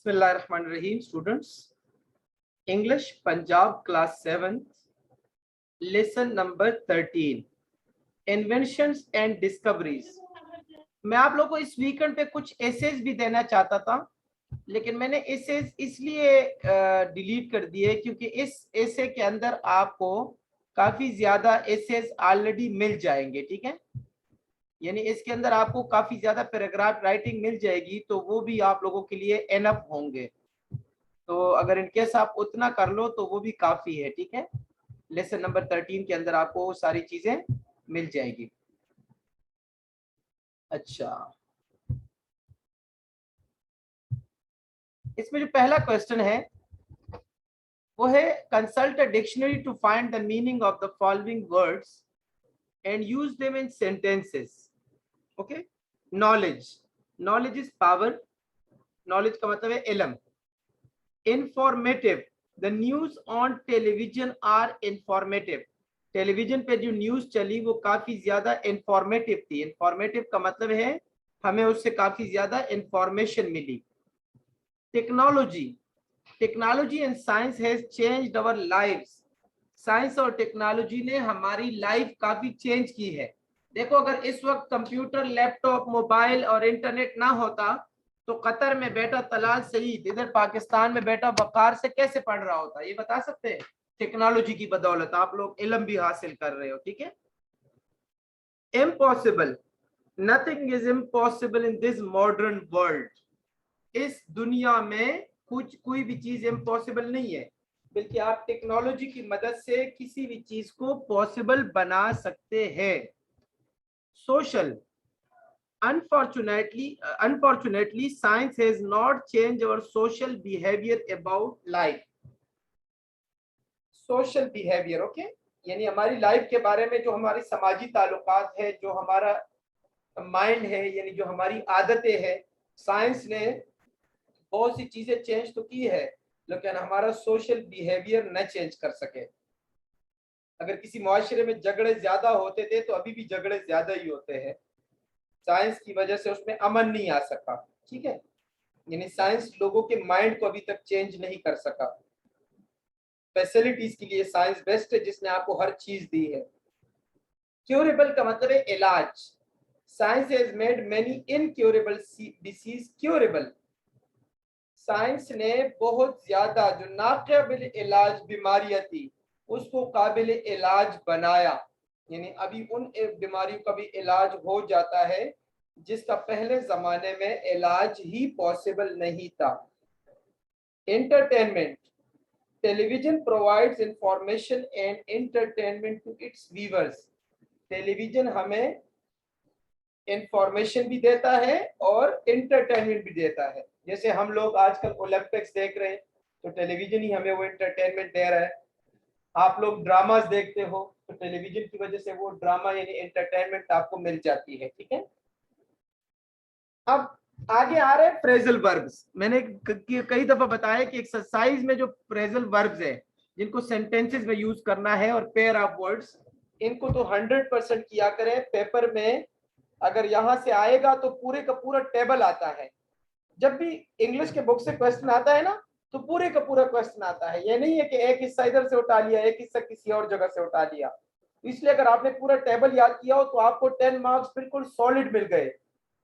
Bismillahirrahmanirrahim, students. English Punjab class 7th, lesson number 13, Inventions and Discoveries. मैं आप लोगों को इस वीकेंड पे कुछ एसेज भी देना चाहता था, लेकिन मैंने एसेज इसलिए डिलीट कर दिए क्योंकि इस एसे के अंदर आपको काफी ज्यादा एसेज ऑलरेडी मिल जाएंगे। ठीक है, यानी इसके अंदर आपको काफी ज्यादा पैराग्राफ राइटिंग मिल जाएगी, तो वो भी आप लोगों के लिए एनफ होंगे। तो अगर इनकेस आप उतना कर लो तो वो भी काफी है। ठीक है, लेसन नंबर 13 के अंदर आपको सारी चीजें मिल जाएगी। अच्छा, इसमें जो पहला क्वेश्चन है वो है, consult a dictionary to find the meaning of the following words and use them in sentences. Okay, knowledge, knowledge is power, knowledge का मतलब है इल्म। Informative, the news on television are informative, television पे जो news चली वो काफी ज्यादा इंफॉर्मेटिव थी। इंफॉर्मेटिव का मतलब है हमें उससे काफी ज्यादा इंफॉर्मेशन मिली। Technology, technology and science has changed our lives, science और टेक्नोलॉजी ने हमारी लाइफ काफी चेंज की है। देखो, अगर इस वक्त कंप्यूटर, लैपटॉप, मोबाइल और इंटरनेट ना होता तो कतर में बैठा तलाल सईद इधर पाकिस्तान में बैठा वकार से कैसे पढ़ रहा होता, ये बता सकते हैं? टेक्नोलॉजी की बदौलत आप लोग इल्म भी हासिल कर रहे हो। ठीक है, impossible, nothing is impossible in this modern world, इस दुनिया में कुछ कोई भी चीज इम्पॉसिबल नहीं है, बल्कि आप टेक्नोलॉजी की मदद से किसी भी चीज को पॉसिबल बना सकते हैं। Social, unfortunately science has not changed our social behavior about life, social behaviour. Okay, यानी हमारी लाइफ के बारे में जो हमारी समाजी ताल्लुकात है, जो हमारा माइंड है, यानी जो हमारी आदतें हैं, साइंस ने बहुत सी चीजें चेंज तो की है, लेकिन हमारा सोशल बिहेवियर न चेंज कर सके। अगर किसी मुआशरे में झगड़े ज्यादा होते थे तो अभी भी झगड़े ज्यादा ही होते हैं, साइंस की वजह से उसमें अमन नहीं आ सका। ठीक है, यानी साइंस लोगों के माइंड को अभी तक चेंज नहीं कर सका। फैसिलिटीज के लिए साइंस बेस्ट है, जिसने आपको हर चीज दी है। क्यूरेबल का मतलब है इलाज, science has made many incurable disease curable, science ने बहुत ज्यादा जो नाकाबिल इलाज बीमारियां थी उसको काबिल इलाज बनाया, यानी अभी उन बीमारियों का भी इलाज हो जाता है जिसका पहले जमाने में इलाज ही पॉसिबल नहीं था। Entertainment, television provides information and entertainment to its viewers, television हमें इंफॉर्मेशन भी देता है और एंटरटेनमेंट भी देता है। जैसे हम लोग आजकल ओलंपिक्स देख रहे हैं तो टेलीविजन ही हमें वो एंटरटेनमेंट दे रहा है। आप लोग ड्रामास देखते हो तो टेलीविजन की वजह से वो ड्रामा यानी एंटरटेनमेंट आपको मिल जाती है। ठीक है, अब आगे आ रहे हैं फ्रेजल वर्ब्स। मैंने कई दफा बताया कि एक्सरसाइज में जो फ्रेजल वर्ब्स है जिनको सेंटेंसेस में यूज करना है और पेयर ऑफ वर्ड्स, इनको तो 100% किया करें। पेपर में अगर यहां से आएगा तो पूरे का पूरा टेबल आता है। जब भी इंग्लिश के बुक से क्वेश्चन आता है ना तो पूरे का पूरा क्वेश्चन आता है, ये नहीं है कि एक हिस्सा इधर से उठा लिया, एक हिस्सा किसी और जगह से उठा लिया। इसलिए अगर आपने पूरा टेबल याद किया हो तो आपको 10 मार्क्स बिल्कुल सॉलिड मिल गए,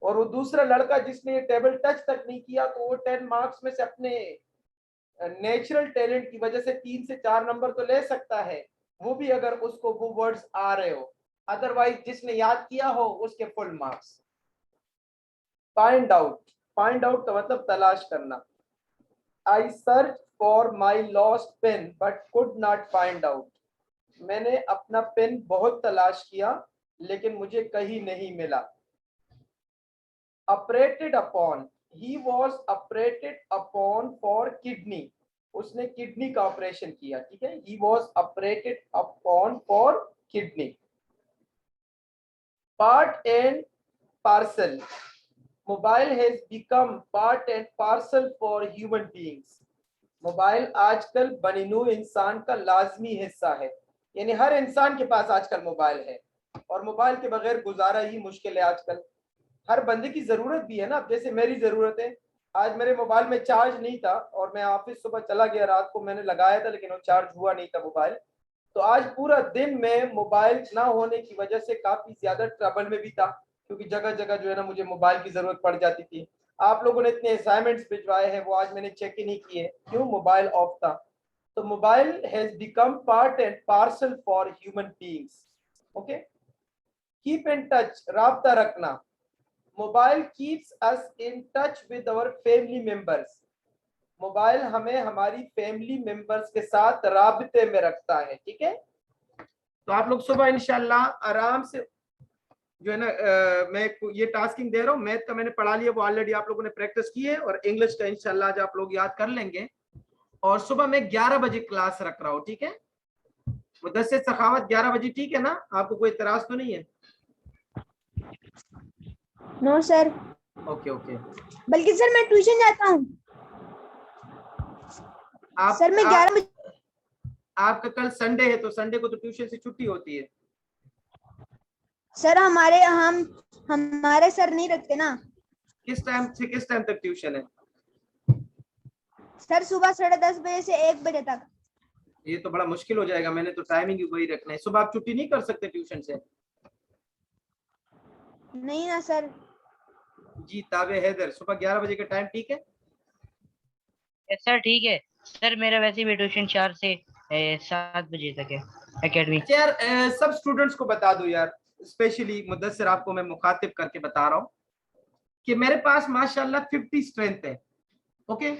और वो दूसरा लड़का जिसने ये टेबल टच तक नहीं किया तो वो 10 मार्क्स में से अपने नेचुरल टैलेंट की वजह से 3 से 4 नंबर तो ले सकता है, वो भी अगर उसको वो वर्ड्स आ रहे हो। अदरवाइज जिसने याद किया हो उसके full marks. Find out, find out का मतलब तलाश करना। I search for my lost pen but could not find out, मैंने अपना पेन बहुत तलाश किया लेकिन मुझे कहीं नहीं मिला। Operated upon, he was operated upon for kidney, उसने किडनी का ऑपरेशन किया। ठीक है, he was operated upon for kidney. Part and parcel, mobile has become part and parcel for human beings, mobile आजकल बनिनू इंसान का लाजमी हिस्सा है, यानी हर इंसान के पास आजकल मोबाइल है और मोबाइल के बगैर गुजारा ही मुश्किल है आजकल। हर बंदे की जरूरत भी है ना, जैसे मेरी जरूरत है, आज मेरे मोबाइल में चार्ज नहीं था और मैं ऑफिस सुबह चला गया, रात को मैंने लगाया था लेकिन वो चार्ज हुआ नहीं था मोबाइल। तो आज पूरा दिन में मोबाइल ना होने की वजह से काफी ज्यादा ट्रबल में भी था, क्योंकि जगह जगह जो है ना मुझे मोबाइल की जरूरत पड़ जाती थी। आप लोगों ने इतने असाइनमेंट्स भिजवाए हैं, वो आज मैंने चेक ही नहीं किए, क्यों? मोबाइल ऑफ था। तो mobile has become part and parcel for human beings. Okay, keep in touch, राब्ता रखना। Mobile keeps us in touch with our family members. Mobile हमें हमारी फैमिली मेंबर्स के साथ राब्ते में रखता है, ठीक है। तो आप लोग सुबह इंशाल्लाह आराम से जो है ना, मैं ये टास्किंग दे रहा हूँ, मैथ का मैंने पढ़ा लिया, वो ऑलरेडी आप लोगों ने प्रैक्टिस की है, और इंग्लिश का इंशाल्लाह आज आप लोग याद कर लेंगे। और सुबह मैं 11 बजे क्लास रख रहा हूँ, ठीक है। मुदस्सिर सखावत 11 बजे, ठीक है ना? आपको कोई इतराज तो नहीं है? No sir. Okay okay. बल्कि सर मैं ट्यूशन जाता हूँ। सर मैं 11 बजे। आपका कल संडे है, तो संडे को तो ट्यूशन से छुट्टी होती है। सर हमारे सर नहीं रखते ना। किस टाइम से किस टाइम तक ट्यूशन है? सर सुबह 10:30 बजे से 1 बजे तक। ये तो बड़ा मुश्किल हो जाएगा, मैंने तो टाइमिंग ही वही रखना है। सुबह आप छुट्टी नहीं कर सकते ट्यूशन से? नहीं ना सर। जी ताबे हैदर, सुबह 11 बजे का टाइम ठीक है? सर ठीक है सर, मेरा वैसे भी ट्यूशन 4 से 7 बजे तक है एकेडमी। यार सब स्टूडेंट्स को बता दो यार, स्पेशली मुदस्सिर आपको मैं मुखातिब करके बता रहा हूँ कि मेरे पास माशाल्लाह 50 स्ट्रेंथ है। ओके,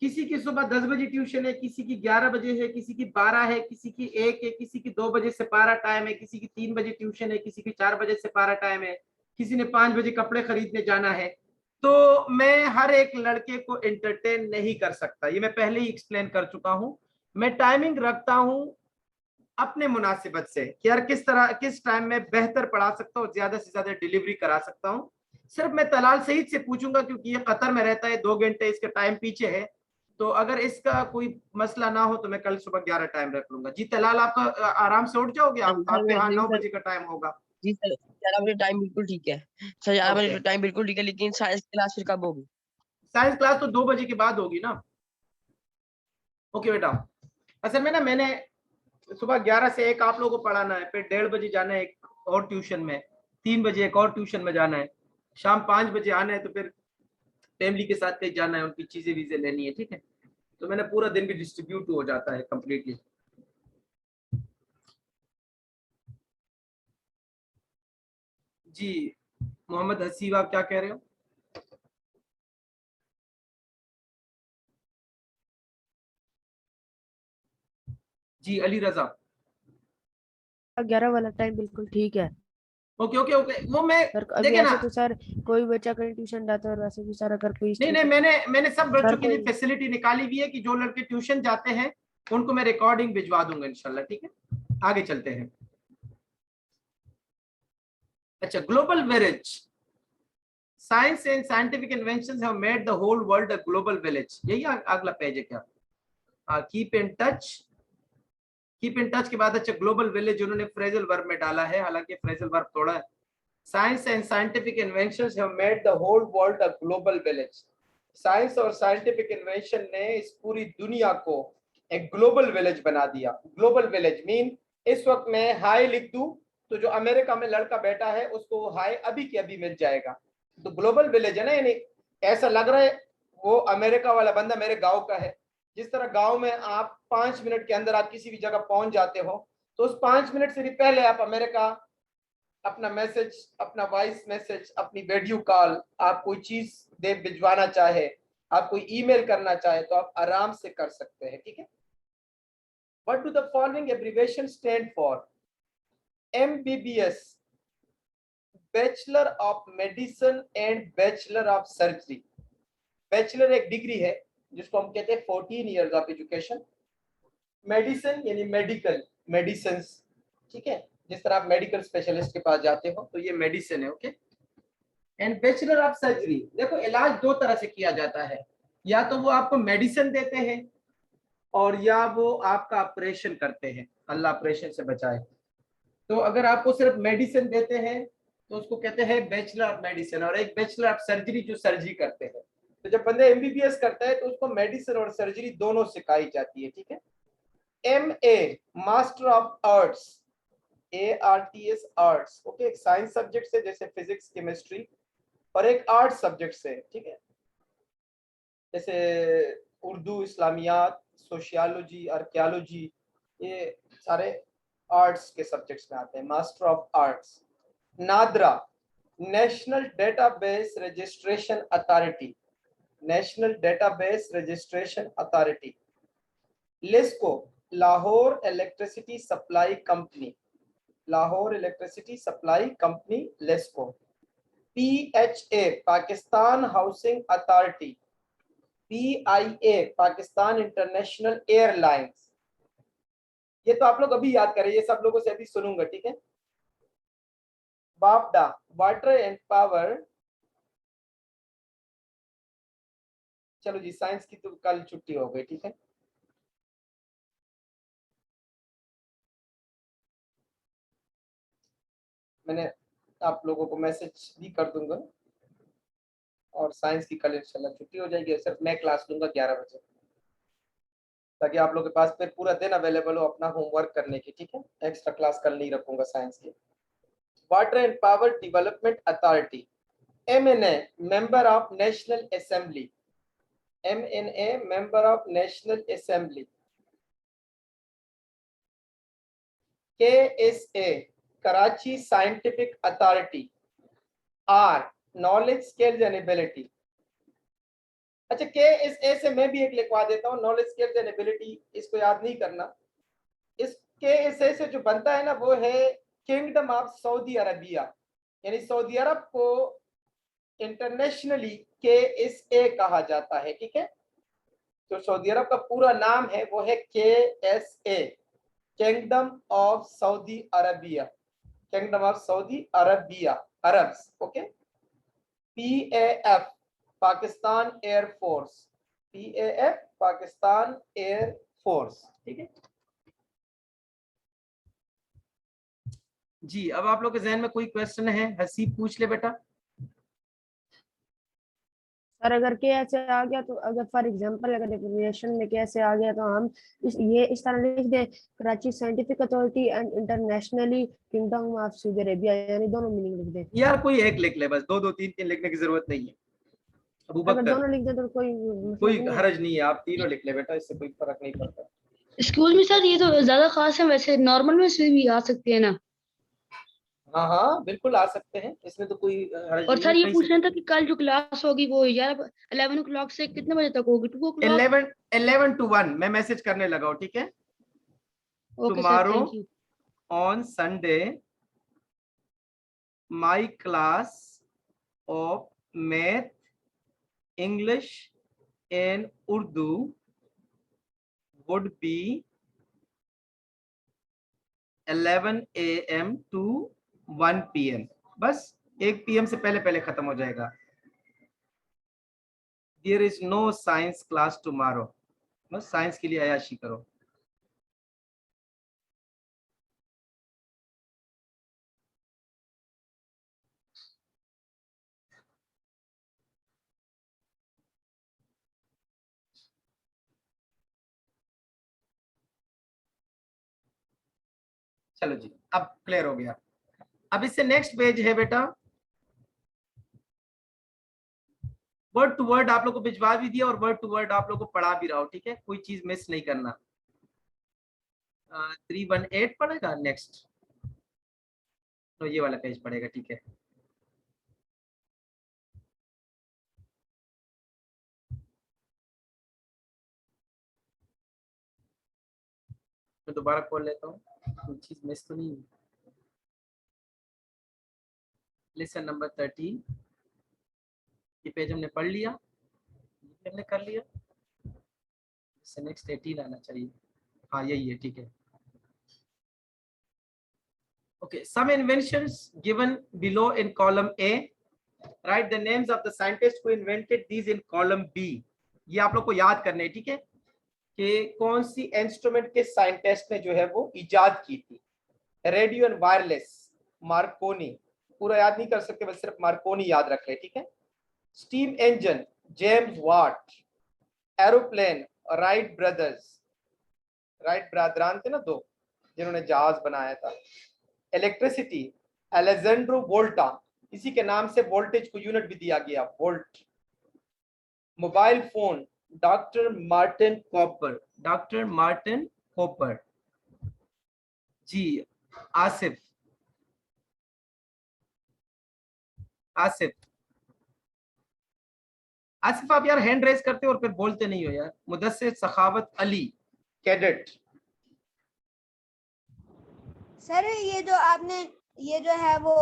किसी की सुबह 10 बजे ट्यूशन है, किसी की 11 बजे है, किसी की 12 है, किसी की 1 है, किसी की 2 बजे से पारा टाइम है, किसी की 3 बजे ट्यूशन है, किसी की 4 बजे से पारा टाइम है, किसी ने 5 बजे कपड़े खरीदने जाना है। तो मैं हर एक लड़के को एंटरटेन नहीं कर सकता, ये मैं पहले ही एक्सप्लेन कर चुका हूं। मैं टाइमिंग रखता हूं अपने मुनासिबत से कि यार किस तरह किस टाइम में बेहतर पढ़ा सकता हूँ, ज्यादा से ज्यादा डिलीवरी करा सकता हूँ। सिर्फ मैं तलाल सईद से पूछूंगा क्योंकि ये कतर में रहता है, 2 घंटे इसका टाइम पीछे है। तो अगर इसका कोई मसला ना हो तो मैं कल सुबह 11 टाइम रख लूंगा। जी तलाल, आपका आराम से उठ जाओगे? आप आपके यहाँ 9 बजे का टाइम होगा। जी सर, 11 बजे टाइम बिल्कुल ठीक है सर, 11 बजे टाइम बिल्कुल ठीक है, लेकिन साइंस क्लास फिर कब होगी? साइंस क्लास तो 2 बजे के बाद होगी ना। ओके बेटा, असल में ना मैंने सुबह 11 से 1 आप लोगों को पढ़ाना है, फिर 1:30 बजे जाना है एक और ट्यूशन में, 3 बजे एक और ट्यूशन में जाना है, शाम 5 बजे आना है, तो फिर फैमिली के साथ कहीं जाना है, उनकी चीजें वीजें लेनी है, ठीक है। तो मैंने पूरा दिन भी डिस्ट्रीब्यूट हो जाता है कंप्लीटली। जी मोहम्मद हसीब, आप क्या कह रहे हो? जी अली रजा। 11 वाला टाइम बिल्कुल ठीक है ओके ओके ओके, वो मैं सर। अभी देखे ना, ऐसे तो सर कोई बच्चा कहीं ट्यूशन जाता है, और वैसे भी सर अगर कोई नहीं मैंने सब बच्चों सर के लिए कोई फैसिलिटी निकाली हुई है कि जो लड़के ट्यूशन जाते हैं उनको मैं रिकॉर्डिंग भिजवा दूंगा इंशाल्लाह, ठीक है। आगे चलते हैं। अच्छा, global village, science and scientific inventions have made the whole world a global village. यही अगला पेज है क्या? Keep in touch, keep in touch के बाद अच्छा ग्लोबल विलेज उन्होंने फ्रेजल वर्ब में डाला है, हालांकि फ्रेजल वर्ब थोड़ा है। Science and scientific inventions have made the whole world a global village. Science और साइंटिफिक इन्वेंशन ने इस पूरी दुनिया को एक ग्लोबल विलेज बना दिया। ग्लोबल विलेज मीन इस वक्त मैं हाई लिख दूं तो जो अमेरिका में लड़का बैठा है उसको वो हाई अभी के अभी मिल जाएगा। तो ग्लोबल विलेज है ना, यानी ऐसा लग रहा है वो अमेरिका वाला बंदा मेरे गांव का है। जिस तरह गांव में आप 5 मिनट के अंदर आप किसी भी जगह पहुंच जाते हो, तो उस 5 मिनट से भी पहले आप अमेरिका अपना मैसेज, अपना वॉइस मैसेज, अपनी वीडियो कॉल, आप कोई चीज दे भिजवाना चाहे, आप कोई ईमेल करना चाहे तो आप आराम से कर सकते हैं, ठीक है। What do the following abbreviation stand for? MBBS, bachelor of medicine and bachelor of surgery. Bachelor एक डिग्री है जिसको हम कहते हैं 14 इयर्स ऑफ एजुकेशन। मेडिसिन यानी मेडिकल, मेडिसिन, ठीक है। जिस तरह आप मेडिकल स्पेशलिस्ट के पास जाते हो तो ये मेडिसिन है, okay. And bachelor of surgery, देखो इलाज 2 तरह से किया जाता है, या तो वो आपको मेडिसिन देते हैं और या वो आपका ऑपरेशन करते हैं, अल्लाह ऑपरेशन से बचाए। तो अगर आपको सिर्फ मेडिसिन देते हैं तो उसको कहते हैं बैचलर ऑफ मेडिसिन, और एक बैचलर ऑफ सर्जरी जो सर्जरी करते हैं। तो जब बंदे एमबीबीएस करता है तो उसको मेडिसिन और सर्जरी दोनों सिखाई जाती है, ठीक है। MA master of arts, ARTS arts, okay, एक साइंस सब्जेक्ट से जैसे फिजिक्स केमिस्ट्री, और एक आर्ट्स सब्जेक्ट से, ठीक है, जैसे उर्दू, इस्लामियात, सोशियोलॉजी, आर्कियोलॉजी, ये सारे आर्ट्स के सब्जेक्ट्स में आते हैं, master of arts. NADRA national database registration authority, national database registration authority. LESCO Lahore electricity supply company, Lahore electricity supply company LESCO. PHA Pakistan housing authority, PIA Pakistan international airlines. ये तो आप लोग अभी याद करें, ये सब लोगों से अभी सुनूंगा, ठीक है। बापडा वाटर एंड पावर, चलो जी, साइंस की तो कल छुट्टी हो गई, ठीक है। मैंने आप लोगों को मैसेज भी कर दूंगा, और साइंस की कल इंशाल्लाह छुट्टी हो जाएगी, सिर्फ मैं क्लास लूंगा 11 बजे, ताकि आप लोगों के पास फिर पूरा दिन अवेलेबल हो अपना होमवर्क करने की, ठीक है। एक्स्ट्रा क्लास कल नहीं रखूंगा साइंस की। Water and power development authority, MNA member of national assembly, MNA member of national assembly. KSA Karachi scientific authority, R knowledge skills and ability. अच्छा, KSA से मैं भी एक लिखवा देता हूँ, नॉलेज स्किल्स एंड एबिलिटी, इसको याद नहीं करना। इस KSA से जो बनता है ना, वो है किंगडम ऑफ सऊदी अरबिया, यानी सऊदी अरब को इंटरनेशनली KSA कहा जाता है, ठीक है। तो सऊदी अरब का पूरा नाम है वो है KSA, kingdom of Saudi Arabia, kingdom of Saudi Arabia, Arabs, okay. PAF Pakistan air force, PAF Pakistan air force, ठीक है जी। अब आप लोग के जहन में कोई क्वेश्चन है? हसीब पूछ ले बेटा। सर अगर के ऐसे आ गया तो, अगर फॉर एग्जांपल अगर डेफिनेशन में कैसे आ गया तो हम इस तरह लिख दे, Karachi scientific authority and internationally kingdom of Saudi Arabia, यानी दोनों मीनिंग लिख दे। यार कोई एक लिख ले बस, दो दो तीन तीन लिखने की जरूरत नहीं है। अबू अगर बकर दोनों लिख दे तो कोई हरज नहीं है, आप तीनों लिख ले बेटा, इससे कोई फर्क नहीं पड़ता। स्कूल में सर ये तो ज्यादा खास है, वैसे नॉर्मल में से भी आ सकते हैं ना। हाँ हाँ बिल्कुल आ सकते हैं, इसमें तो कोई हरज और नहीं सर है, ये कहीं से पूछना था कि कल जो क्लास होगी वो 11 o'clock से कितने बजे तक होगी? 2 o'clock? 11 to 1 मैं मैसेज करने लगा हूँ, ठीक है। Okay sir, tomorrow thank you. On Sunday my class of math, English and Urdu would be 11 AM to 1 PM, बस 1 PM से पहले पहले खत्म हो जाएगा। There is no science class tomorrow, बस साइंस के लिए अयाशी करो। चलो जी, अब क्लियर हो गया। अब इससे नेक्स्ट पेज है बेटा, वर्ड टू वर्ड आप लोग को भिजवा भी दिया और वर्ड टू वर्ड आप लोग को पढ़ा भी रहा हो, ठीक है, कोई चीज मिस नहीं करना। 318 पड़ेगा नेक्स्ट, तो ये वाला पेज पड़ेगा, ठीक है। मैं दोबारा खोल लेता हूँ, कोई चीज मिस तो नहीं। लेसन नंबर 13, ये पेज हमने पढ़ लिया, ये हमने कर लिया, इससे नेक्स्ट 18 आना चाहिए। हाँ यही है, ठीक है। Okay, some inventions given below in column A. Write the names of the scientists who invented these in column B. ये आप लोग को याद करने, ठीक है, कि कौन सी इंस्ट्रूमेंट के साइंटिस्ट ने जो है वो इजाद की थी। रेडियो एंड वायरलेस, मार्कोनी, पूरा याद नहीं कर सकते बस सिर्फ मार्कोनी याद रख ले, ठीक है। Steam engine, James Watt, aeroplane, Wright brothers, Wright ब्रादरान थे ना दो जिन्होंने जहाज बनाया था। इलेक्ट्रिसिटी, अलेजेंड्रो वोल्टा, इसी के नाम से वोल्टेज को यूनिट भी दिया गया, volt. Mobile phone, doctor Martin Cooper, doctor Martin Cooper. जी आसिफ, आसिफ, आसिफ आप यार हैंड रेज करते हो और फिर बोलते नहीं हो यार। मुदस्सिर सखावत अली, कैडेट। सर ये जो आपने ये जो है वो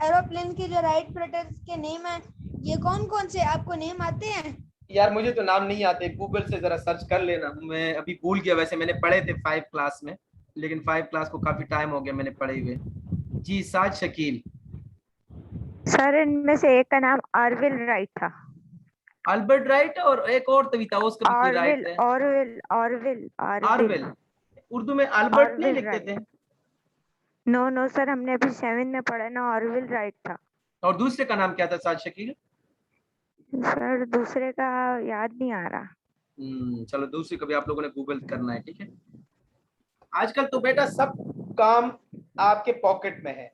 एरोप्लेन के जो राइट ब्रदर्स के नेम है, ये कौन कौन से आपको नेम आते हैं? यार मुझे तो नाम नहीं आते, गूगल से जरा सर्च कर लेना, मैं अभी भूल गया। वैसे मैंने पढ़े थे 5 क्लास में, लेकिन 5 क्लास को काफी टाइम हो गया मैंने पढ़े हुए। जी साज शकील। सर इनमें से एक का नाम ऑरविल राइट था। अल्बर्ट राइट, और एक और तो भी था उसका भी राइट है। ऑरविल ऑरविल ऑरविल, उर्दू में अल्बर्ट नहीं लिखते थे? नो सर, हमने अभी 7 में पढ़ा ना, ऑरविल राइट था। और दूसरे का नाम क्या था साज शकील? सर दूसरे का याद नहीं आ रहा। चलो दूसरी कभी आप लोगों ने गूगल करना है, ठीक है। आजकल तो बेटा सब काम आपके पॉकेट में है।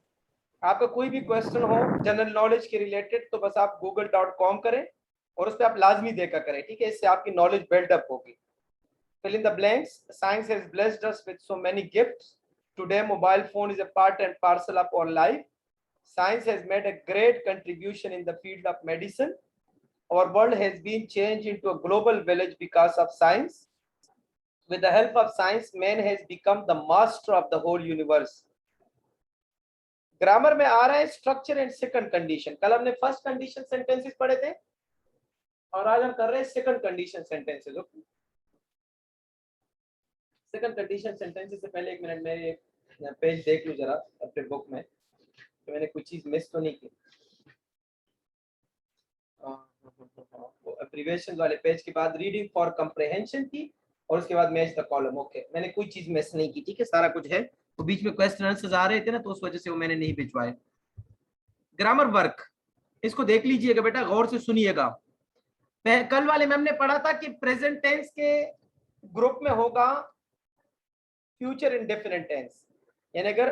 आपका कोई भी क्वेश्चन हो जनरल नॉलेज के रिलेटेड तो बस आप google.com करें और उस पर आप लाजमी देखा करें, ठीक है। इससे आपकी नॉलेज बिल्डअप होगी। Fill in the blanks. Science has blessed us with so many gifts. Today mobile phone is a part and parcel of our life. Science has made a great contribution in the field of medicine. Our world has been changed into a global village because of science. With the help of science, man has become the master of the whole universe. Grammar में आ रहा है structure and second condition. कल हमने first condition sentences पढ़े थे और आज हम कर रहे हैं second condition sentences. Okay, second condition sentences से पहले 1 मिनट में पेज देख लूं जरा अपने बुक में, तो मैंने कुछ चीज मिस तो नहीं की। एब्रिविएशन वाले पेज के बाद रीडिंग फॉर कंप्रिहेंशन की और उसके बाद मैच द कॉलम। ओके, मैंने कोई चीज मिस नहीं की, ठीक है, सारा कुछ है। तो बीच में क्वेश्चन आंसर्स आ रहे थे ना, तो उस वजह से वो मैंने नहीं भिजवाए। ग्रामर वर्क, इसको देख लीजिएगा बेटा, गौर से सुनिएगा। कल वाले में हमने पढ़ा था कि प्रेजेंट टेंस के ग्रुप में होगा फ्यूचर इंडेफिनिट टेंस, यानी अगर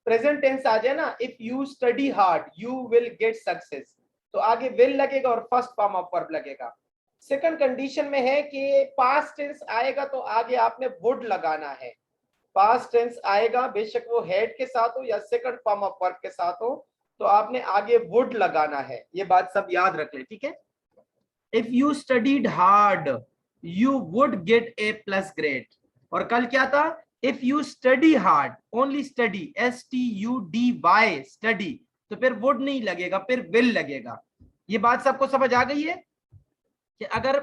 प्रेजेंट टेंस आ जाए ना, if you study hard you will get success, तो आगे विल लगेगा और फर्स्ट फॉर्म ऑफ वर्ब लगेगा। सेकंड कंडीशन में है कि पास्ट टेंस आएगा तो आगे आपने वुड लगाना है। पास्ट टेंस आएगा बेशक वो हेड के साथ हो या सेकंड फॉर्म ऑफ वर्ब के साथ हो, तो आपने आगे वुड लगाना है। ये बात सब याद रख ले, ठीक है। If you studied hard you would get A plus grade. और कल क्या था? If you study hard, only study, STUDY, study, तो फिर वुड नहीं लगेगा, फिर विल लगेगा। ये बात सबको समझ आ गई है कि अगर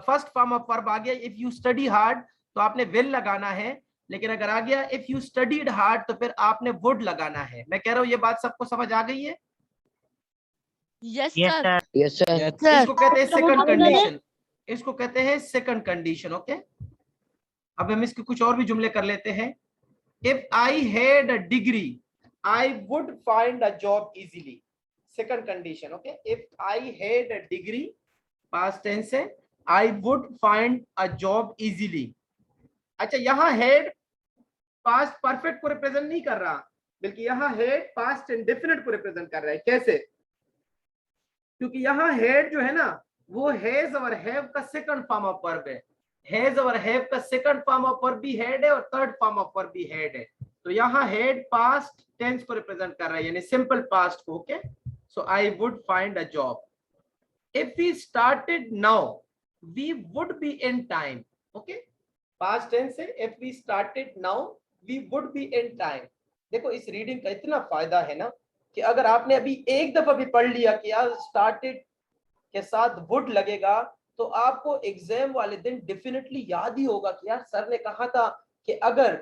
फर्स्ट फॉर्म ऑफ वर्ब आ गया इफ यू स्टडी हार्ड तो आपने विल लगाना है, लेकिन अगर आ गया इफ यू स्टडीड हार्ड तो फिर आपने वुड लगाना है। मैं कह रहा हूं ये बात सबको समझ आ गई है? Yes yes sir. Sir. Yes sir. इसको कहते हैं सेकंड कंडीशन, इसको कहते हैं सेकंड कंडीशन। ओके, अब हम इसके कुछ और भी जुमले कर लेते हैं। If I had a degree I would find a job easily, second condition. Okay, if I had a degree, past tense है, I would find a job easily. अच्छा, यहां हेड पास्ट परफेक्ट को रिप्रेजेंट नहीं कर रहा, बल्कि यहां had past indefinite को रिप्रेजेंट कर रहा है। कैसे? क्योंकि यहां हेड जो है ना वो हैज और हैव का सेकंड फॉर्म ऑफ वर्ब है। हैज और हैव का सेकंड फॉर्म ऑफ वर्ब भी हेड है और थर्ड फॉर्म ऑफ वर्ब भी हेड है। तो यहाँ हेड पास्ट टेंस को रिप्रेजेंट कर रहा है, यानी सिंपल पास्ट को। Okay, so I would find a job. If we started now we would be in time. Okay, past tense है, if we started now we would be in time. देखो इस reading का इतना फायदा है ना कि अगर आपने अभी एक दफा भी पढ़ लिया कि यार स्टार्टेड के साथ वुड लगेगा, तो आपको एग्जाम वाले दिन डेफिनेटली याद ही होगा कि यार सर ने कहा था कि अगर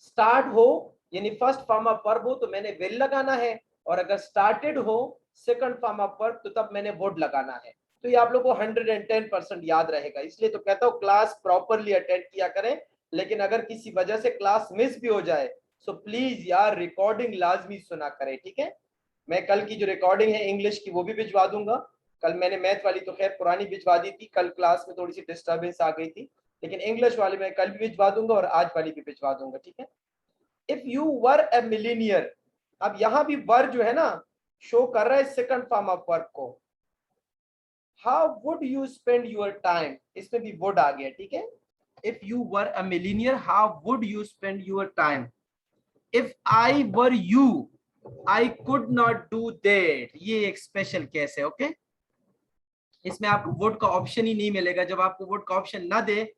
स्टार्ट हो यानी फर्स्ट फॉर्म ऑफ वर्ब हो तो मैंने विल लगाना है, और अगर स्टार्टेड हो सेकंड फॉर्म ऑफ वर्ब तो तब मैंने वुड लगाना है। तो ये आप लोगों को 110% याद रहेगा। इसलिए तो कहता हूँ क्लास प्रॉपरली अटेंड किया करें। लेकिन अगर किसी वजह से क्लास मिस भी हो जाए तो प्लीज यार रिकॉर्डिंग लाजमी सुना करें, ठीक है। मैं कल की जो रिकॉर्डिंग है इंग्लिश की वो भी भिजवा दूंगा, कल मैंने मैथ वाली तो खैर पुरानी भिजवा दी थी, कल क्लास में थोड़ी सी डिस्टर्बेंस आ गई थी, लेकिन इंग्लिश वाली मैं कल भी भिजवा दूंगा और आज वाली भी भिजवा दूंगा, ठीक है। If you were A millionaire, अब यहाँ भी वर जो है ना शो कर रहा है सेकंड फॉर्म ऑफ वर्ब को। How would you spend your time, इसमें भी वुड आ गया, ठीक है। If you were a millionaire how would you spend your time. If I were you I could not do that, ये एक special case है, okay. इसमें आपको वुड का ऑप्शन ही नहीं मिलेगा। जब आपको वुड का ऑप्शन ना दे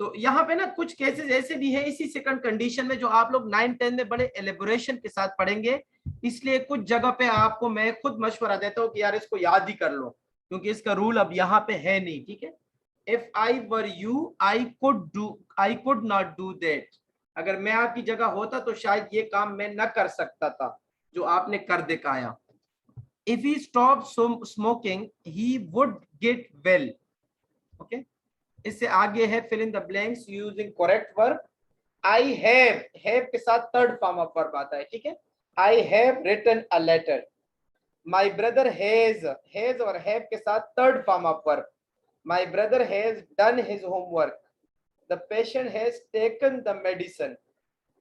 तो यहाँ पे ना कुछ केसेस ऐसे भी है इसी सेकंड कंडीशन में जो आप लोग 9-10 में बड़े एलिबोरेशन के साथ पढ़ेंगे, इसलिए कुछ जगह पे आपको मैं खुद मशवरा देता हूँ कि यार इसको याद ही कर लो, क्योंकि इसका रूल अब यहाँ पे है नहीं, ठीक है। If I were you I could not do that, अगर मैं आपकी जगह होता तो शायद ये काम मैं न कर सकता था जो आपने कर दिखाया। If he stopped smoking, he would get well. Okay. इससे आगे है fill in the blanks using correct verb. I have के साथ third form of verb आता है, ठीक है। I have written a letter. My brother has और have के साथ third form of verb. My brother has done his homework. The patient has taken the medicine.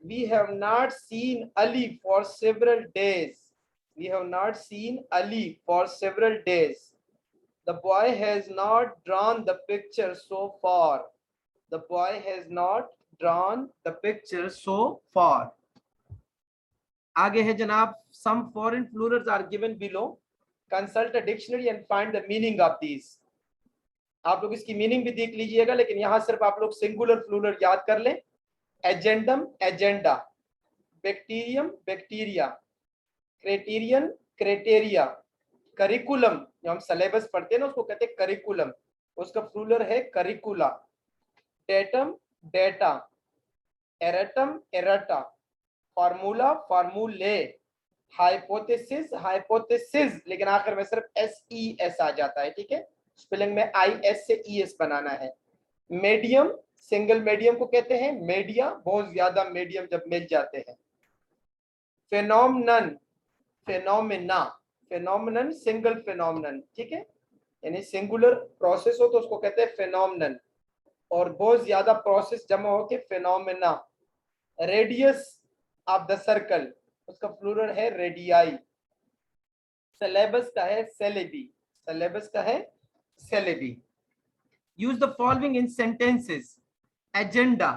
We have not seen Ali for several days. We have not seen Ali for several days. The boy has not drawn the picture so far. The boy has not drawn the picture so far. आगे है जनाब, some foreign plurals are given below. Consult a dictionary and find the meaning of these. आप लोग इसकी meaning भी देख लीजिएगा, लेकिन यहाँ सिर्फ आप लोग सिंगुलर प्लूरल याद कर लें। Agendum agenda, bacterium bacteria, criterion criteria, curriculum जो हम सिलेबस पढ़ते हैं ना उसको कहते हैं करिकुलम, उसका प्लूरल है curricula. Datum data, erratum errata, formula formulae, hypothesis hypothesis, लेकिन आखिर में सिर्फ SES आ जाता है, ठीक है। स्पेलिंग में IS से ES बनाना है। मीडियम, सिंगल मीडियम को कहते हैं मीडिया, बहुत ज्यादा मीडियम जब मिल जाते हैं। Phenomenon phenomena, phenomenon single phenomenon, ठीक है, यानी सिंगुलर प्रोसेस हो तो उसको कहते हैं फेनोमेनन, और बहुत ज्यादा प्रोसेस जमा हो के phenomena. Radius of the circle, उसका प्लूरल है रेडियाई। सिलेबस का है सेलेबी, सिलेबस का है Celebi. Use the following in sentences. Agenda,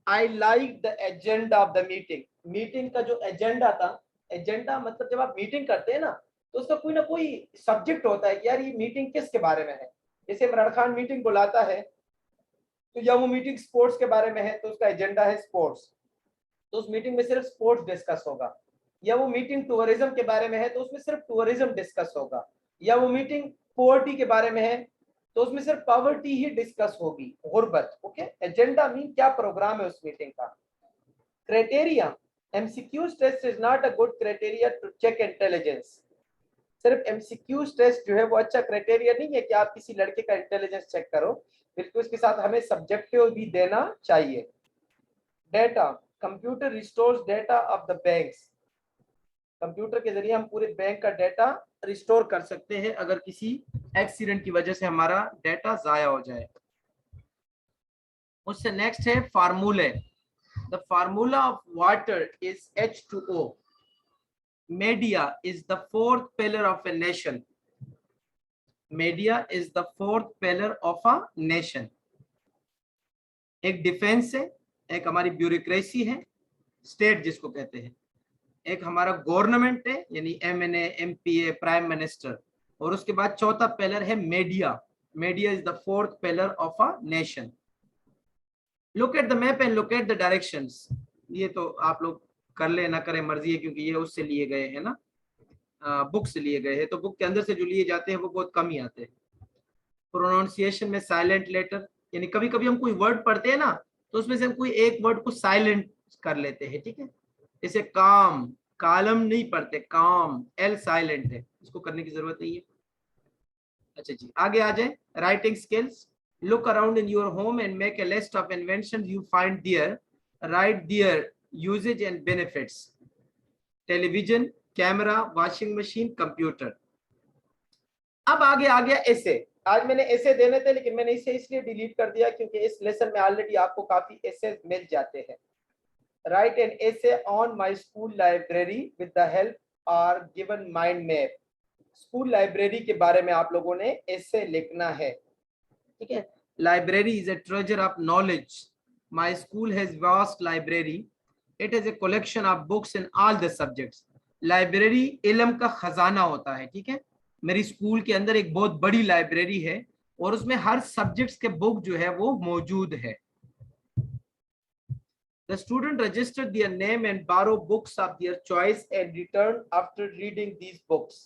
I like the agenda of the meeting. Meeting का जो एजेंडा था, एजेंडा मतलब जब आप मीटिंग करते हैं ना तो उसका कोई ना कोई सब्जेक्ट होता है कि यार ये मीटिंग किसके बारे में है। जैसे इमरान खान मीटिंग बुलाता है तो या वो मीटिंग स्पोर्ट्स के बारे में है तो उसका एजेंडा है स्पोर्ट्स, तो उस मीटिंग में सिर्फ स्पोर्ट्स डिस्कस होगा। या वो मीटिंग टूरिज्म के बारे में है तो उसमें सिर्फ टूरिज्म डिस्कस होगा। या वो मीटिंग पॉवर्टी के बारे में है तो उसमें सिर्फ पॉवर्टी ही डिस्कस होगी, गुर्बत। ओके, एजेंडा मीन क्या प्रोग्राम है उस मीटिंग का। Criteria, MCQ test is not a good criteria to check intelligence. सिर्फ MCQ टेस्ट जो है वो अच्छा क्राइटेरिया नहीं है कि आप किसी लड़के का इंटेलिजेंस चेक करो, बल्कि उसके साथ हमें सब्जेक्टिव भी देना चाहिए। Data, computer restores data of the banks. Computer के जरिए हम पूरे बैंक का डेटा रिस्टोर कर सकते हैं अगर किसी एक्सीडेंट की वजह से हमारा डेटा जाया हो जाए। उससे नेक्स्ट है फार्मूले। The formula of water is H2O। Media is the fourth pillar of a nation. Media is the fourth pillar of a nation. एक डिफेंस है, एक हमारी ब्यूरोक्रेसी है, स्टेट जिसको कहते हैं, एक हमारा गवर्नमेंट है यानी MNA MPA प्राइम मिनिस्टर, और उसके बाद चौथा पिलर है media. Media is the fourth pillar of a nation. Look at the map and look at the directions. ये तो आप लोग कर ले ना करें मर्जी है, क्योंकि ये उससे लिए गए हैं ना, बुक से लिए गए हैं, तो बुक के अंदर से जो लिए जाते हैं वो बहुत कम ही आते हैं। प्रोनाउंसिएशन में साइलेंट लेटर, यानी कभी कभी हम कोई वर्ड पढ़ते हैं ना तो उसमें से हम कोई एक वर्ड को साइलेंट कर लेते हैं, ठीक है। जैसे काम, कालम नहीं पढ़ते, काम, L साइलेंट है, इसको करने की जरूरत नहीं है। अच्छा जी, आगे आ जाए। Writing skills. Look around in your home and make a list of inventions you find there. Write their uses and benefits. Television, camera, washing machine, computer. अब आगे आ गया एसे। आज मैंने एसे देने थे लेकिन मैंने इसे इसलिए डिलीट कर दिया क्योंकि इस लेसन में ऑलरेडी आपको काफी एसे मिल जाते हैं। Write an essay on my school library with the help of given mind map. School library के बारे में आप लोगों ने एसे लिखना है, ठीक है। Library is a treasure of knowledge. My school has vast library. It is a collection of books in all the subjects. Library इल्म का खजाना होता है, ठीक है। मेरी स्कूल के अंदर एक बहुत बड़ी लाइब्रेरी है और उसमें हर सब्जेक्ट्स के बुक जो है वो मौजूद है। The student registered their name and borrow books of their choice and return after reading these books.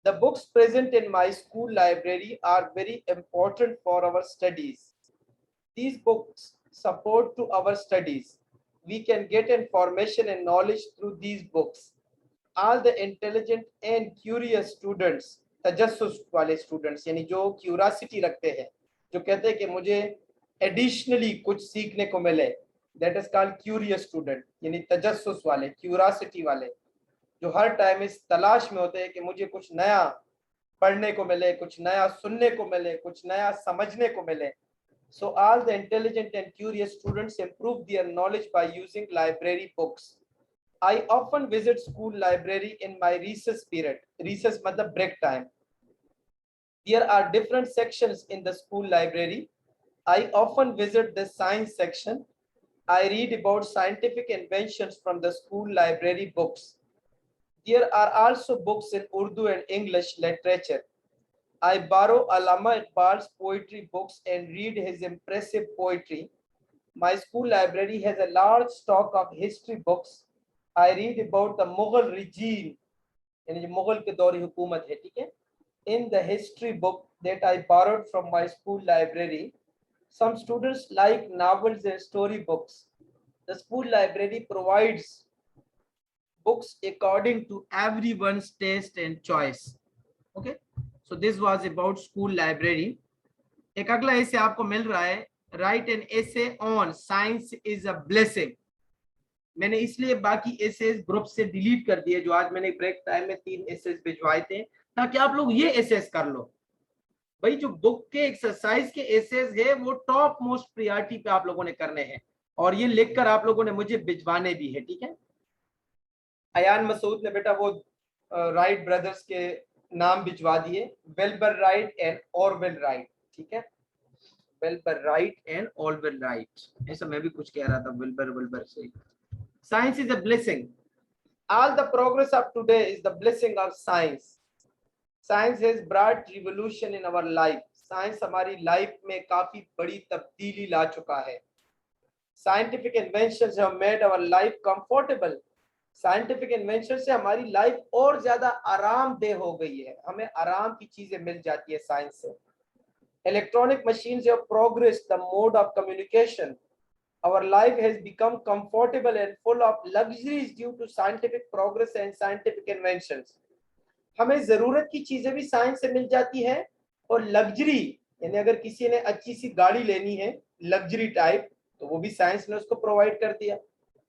The books present in my school library are very important for our studies. These books support to our studies. We can get information and knowledge through these books. All the intelligent and curious students, तजस्सुस वाले students यानी जो curiosity रखते हैं, जो कहते हैं कि मुझे additionally कुछ सीखने को मिले, that is called curious student, यानी तजस्सुस वाले, curiosity वाले, जो हर टाइम इस तलाश में होते हैं कि मुझे कुछ नया पढ़ने को मिले, कुछ नया सुनने को मिले, कुछ नया समझने को मिले. So all the intelligent and curious students improve their knowledge by using library books. I often visit school library in my recess period. Recess matlab break time. There are different sections in the school library. I often visit the science section. I read about scientific inventions from the school library books. There are also books in Urdu and English literature. I borrow Allama Iqbal's poetry books and read his impressive poetry. My school library has a large stock of history books. I read about the Mughal regime, यानी जो मुगल के दौर हुकूमत है, ठीक है, in the history book that I borrowed from my school library. Some students like novels and story books. The school library provides books according to everyone's taste and choice. Okay, so this was about school library. एक अगला ऐसे आपको मिल रहा है, write an essay on science is a blessing. मैंने इसलिए बाकी assess group से डिलीट कर दिए, जो आज मैंने ब्रेक टाइम में 3 एसेस भिजवाए थे, ताकि आप लोग ये एसेस कर लो. भाई जो बुक के एक्सरसाइज के एसेस है वो टॉप मोस्ट प्रायोरिटी पे आप लोगों ने करने हैं, और ये लिखकर आप लोगों ने मुझे भिजवाने भी है, ठीक है. अयान मसूद ने बेटा वो राइट ब्रदर्स के नाम भिजवा दिए, वेल्बर राइट एंड ऑरवेल राइट, ठीक है. वेल्बर राइट एंड ऑरवेल राइट, ऐसा मैं भी कुछ कह रहा था वेल्बर से. Science is a blessing. All the progress of today is the blessing of science. Science has brought revolution in our life. Science हमारी लाइफ में काफी बड़ी तब्दीली ला चुका है. Scientific inventions have made our life comfortable. Scientific inventions से हमारी life और ज्यादा आरामदेह हो गई है, हमें आराम की चीजें मिल जाती है साइंस से. Electronic machines have progressed the mode of communication. Our life has become comfortable and full of luxuries due to scientific progress and scientific inventions. हमें जरूरत की चीजें भी साइंस से मिल जाती है, और लग्जरी यानी अगर किसी ने अच्छी सी गाड़ी लेनी है लग्जरी टाइप, तो वो भी साइंस ने उसको प्रोवाइड कर दिया.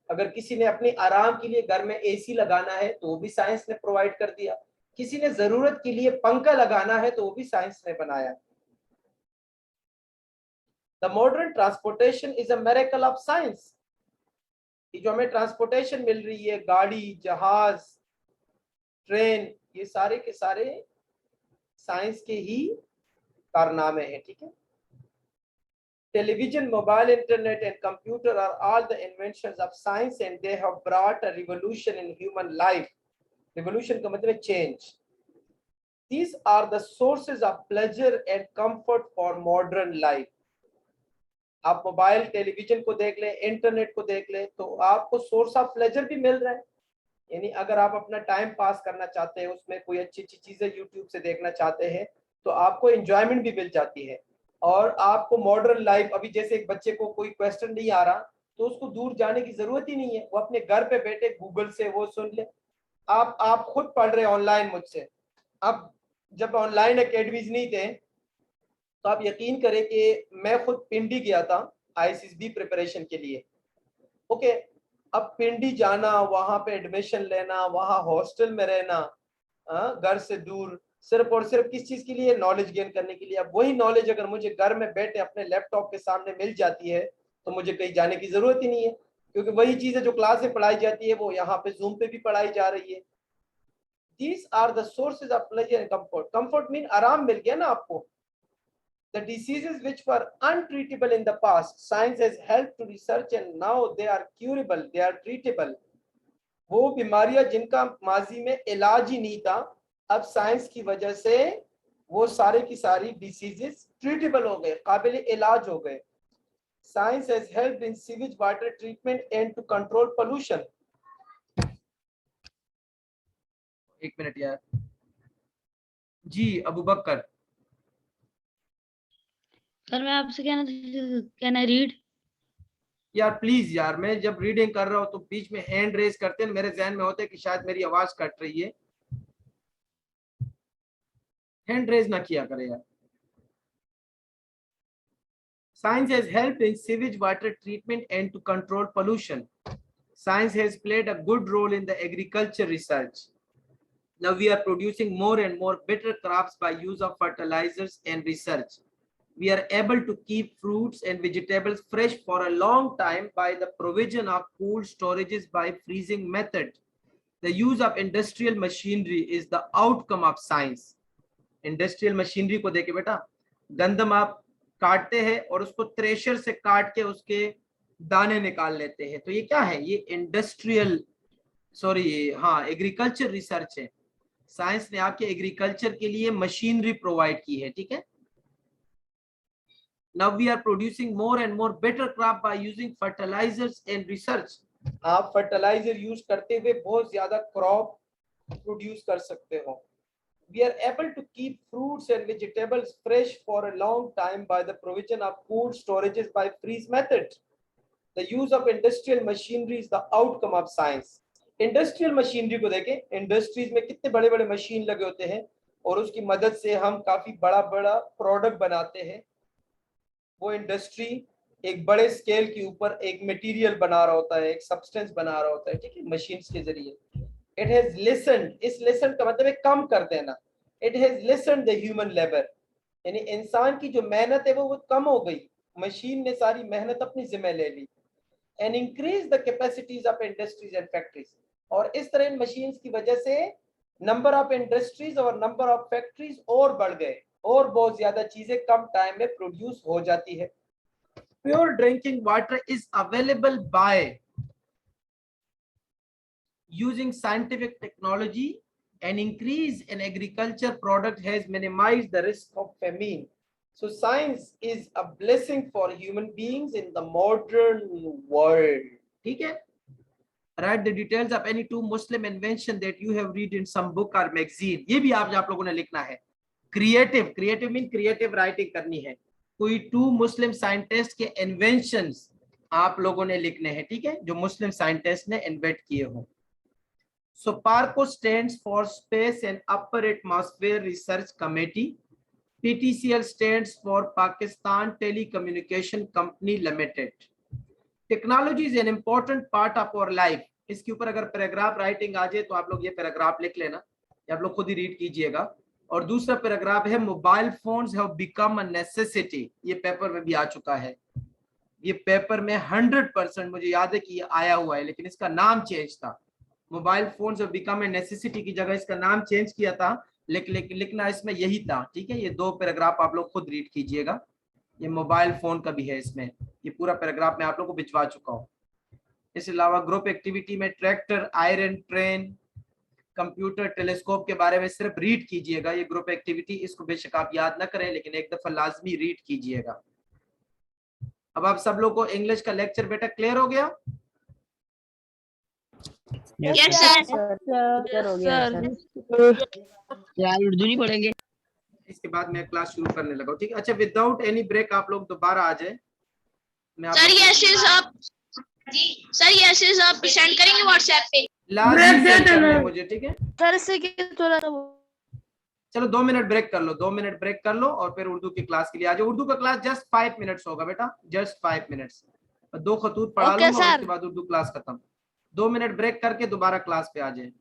अगर किसी ने अपने आराम के लिए घर में एसी लगाना है तो वो भी साइंस ने प्रोवाइड कर दिया. किसी ने जरूरत के लिए पंखा लगाना है तो वो भी साइंस ने बनाया. The modern transportation is a miracle of science. ये जो हमें ट्रांसपोर्टेशन मिल रही है, गाड़ी, जहाज, ट्रेन, ये सारे के सारे साइंस के ही कारनामे हैं, ठीक है. Television, mobile, internet and computer are all the inventions of science and they have brought a revolution in human life. Revolution का मतलब change. These are the sources of pleasure and comfort for modern life. आप mobile television को देख लें, internet को देख लें, तो आपको सोर्स ऑफ प्लेजर भी मिल रहा है. यानी अगर आप अपना टाइम पास करना चाहते हैं, उसमें कोई अच्छी अच्छी चीजें यूट्यूब से देखना चाहते हैं, तो आपको एंजॉयमेंट भी मिल जाती है. और आपको मॉडर्न लाइफ, अभी जैसे एक बच्चे को कोई क्वेश्चन नहीं आ रहा तो उसको दूर जाने की जरूरत ही नहीं है, वो अपने घर पे बैठे गूगल से वो सुन ले. आप खुद पढ़ रहे ऑनलाइन मुझसे. अब जब ऑनलाइन एकेडमीज नहीं थे तो आप यकीन करें कि मैं खुद पिंडी गया था आईसीएसबी प्रिपरेशन के लिए. ओके, अब पिंडी जाना, वहां पे एडमिशन लेना, वहां हॉस्टल में रहना, घर से दूर, सिर्फ और सिर्फ किस चीज के लिए? नॉलेज गेन करने के लिए। अब वही नॉलेज अगर मुझे घर में बैठे अपने लैपटॉप के सामने मिल जाती है तो मुझे कहीं जाने की जरूरत ही नहीं है, क्योंकि वही चीजें जो क्लास में पढ़ाई जाती है वो यहाँ पे जूम पे भी पढ़ाई जा रही है। These are the sources of pleasure and comfort. Comfort mean आराम मिल गया ना आपको। The diseases which were untreatable in the past, science has helped to research and now they are curable, they are treatable. वो बीमारियां जिनका माजी में इलाज ही नहीं था, अब साइंस की वजह से वो सारे की सारी डिसीजेस ट्रीटेबल हो गए, काबिल इलाज हो गए। Science has helped in sewage water treatment and to control pollution. एक मिनट यार जी, अबू बकर। सर मैं आपसे कहना रीड। यार प्लीज यार, मैं जब रीडिंग कर रहा हूँ तो बीच में हैंड रेज करते हैं, मेरे जहन में होता है कि शायद मेरी आवाज कट रही है। हैंड रेज ना किया करे यार। Science has helped in sewage water treatment and to control pollution. Science has played a good role in the agriculture research. Now we are producing more and more better crops by use of fertilizers and research. We are able to keep fruits and vegetables fresh for a long time by the provision of cold storages by freezing method. The use of industrial machinery is the outcome of science. Industrial machinery को देखे बेटा, गंदम आप काटते हैं और उसको thresher से काट के उसके दाने निकाल लेते हैं, तो ये क्या है? ये इंडस्ट्रियल एग्रीकल्चर रिसर्च है। साइंस ने आपके एग्रीकल्चर के लिए मशीनरी प्रोवाइड की है, ठीक है। Now we are producing more and more better crop by using fertilizers and research. आप फर्टिलाइजर यूज करते हुए बहुत ज्यादा क्रॉप प्रोड्यूस कर सकते हो। We are able to keep fruits and vegetables fresh for a long time by the provision of cold storages by freeze method. The use of industrial machinery is the outcome of science. Industrial machinery को देखें, industries में कितने बड़े बड़े machine लगे होते हैं और उसकी मदद से हम काफी बड़ा बड़ा प्रोडक्ट बनाते हैं। वो इंडस्ट्री एक बड़े स्केल के ऊपर एक मटेरियल बना रहा होता है, एक सब्सटेंस बना रहा होता है, ठीक है, मशीन्स के जरिए। It has listened, इस listen का मतलब है कम कर देना। It has listened the human labor, यानी इंसान की जो मेहनत है वो कम हो गई, मशीन ने सारी मेहनत अपनी जिम्मे ले ली। And increase the capacities of industries and factories, और इस तरह इन मशीन्स की वजह से नंबर ऑफ इंडस्ट्रीज और नंबर ऑफ फैक्ट्रीज और बढ़ गए और बहुत ज्यादा चीजें कम टाइम में प्रोड्यूस हो जाती है। Pure drinking water is available by using scientific technology, and increase in agriculture product has minimized the risk of famine. So science is a blessing for human beings in the modern world. ठीक है? Write the details of any two Muslim invention that you have read in some book or magazine. ये भी आप लोगों ने लिखना है। Creative, creative mean creative writing करनी है। कोई टू मुस्लिम साइंटिस्ट के इन्वेंशंस आप लोगों ने लिखने हैं, ठीक है, जो मुस्लिम साइंटिस्ट ने इन्वेंट किए हो। So PARCO stands for Space and Upper Atmosphere Research Committee. PTCL stands for Pakistan Telecommunication Company Limited. Technology is an important part of our life. इसके ऊपर अगर पैराग्राफ राइटिंग आ जाए तो आप लोग ये पैराग्राफ लिख लेना, या आप लोग खुद ही रीड कीजिएगा। और दूसरा पैराग्राफ है mobile phones have become a necessity. ये पेपर में भी आ चुका है, ये पेपर में 100% मुझे याद है कि ये आया हुआ है, लेकिन इसका नाम चेंज था। Mobile phones have become a necessity की जगह इसका नाम चेंज किया था, लेकिन लिखना इसमें यही था, ठीक है। ये दो पैराग्राफ आप लोग खुद रीड कीजिएगा। ये मोबाइल फोन का भी है, इसमें ये पूरा पैराग्राफ मैं आप लोग को भिजवा चुका हूँ। इसके अलावा ग्रुप एक्टिविटी में tractor, iron, train, computer, telescope के बारे में सिर्फ रीड कीजिएगा। ये ग्रुप एक्टिविटी, इसको बेशक आप याद ना करें, लेकिन एक दफा लाजमी रीड कीजिएगा। अब आप सब लोग को इंग्लिश का लेक्चर बेटा क्लियर हो गया? Yes sir. यार उर्दू नहीं पढ़ेंगे? इसके बाद मैं क्लास शुरू करने लगा, ठीक है। अच्छा, विदाउट एनी ब्रेक आप लोग दोबारा आ जाए। सर ये एसेस आप सेंड करेंगे व्हाट्सएप पे? मुझे, ठीक है सर से थोड़ा चलो 2 मिनट ब्रेक कर लो, 2 मिनट ब्रेक कर लो और फिर उर्दू की क्लास के लिए आ जाओ। उर्दू का क्लास जस्ट 5 मिनट्स होगा बेटा, जस्ट 5 मिनट्स। 2 खतूत पढ़ा लूंगा, उसके बाद उर्दू क्लास खत्म। 2 मिनट ब्रेक करके दोबारा क्लास पे आ जाए।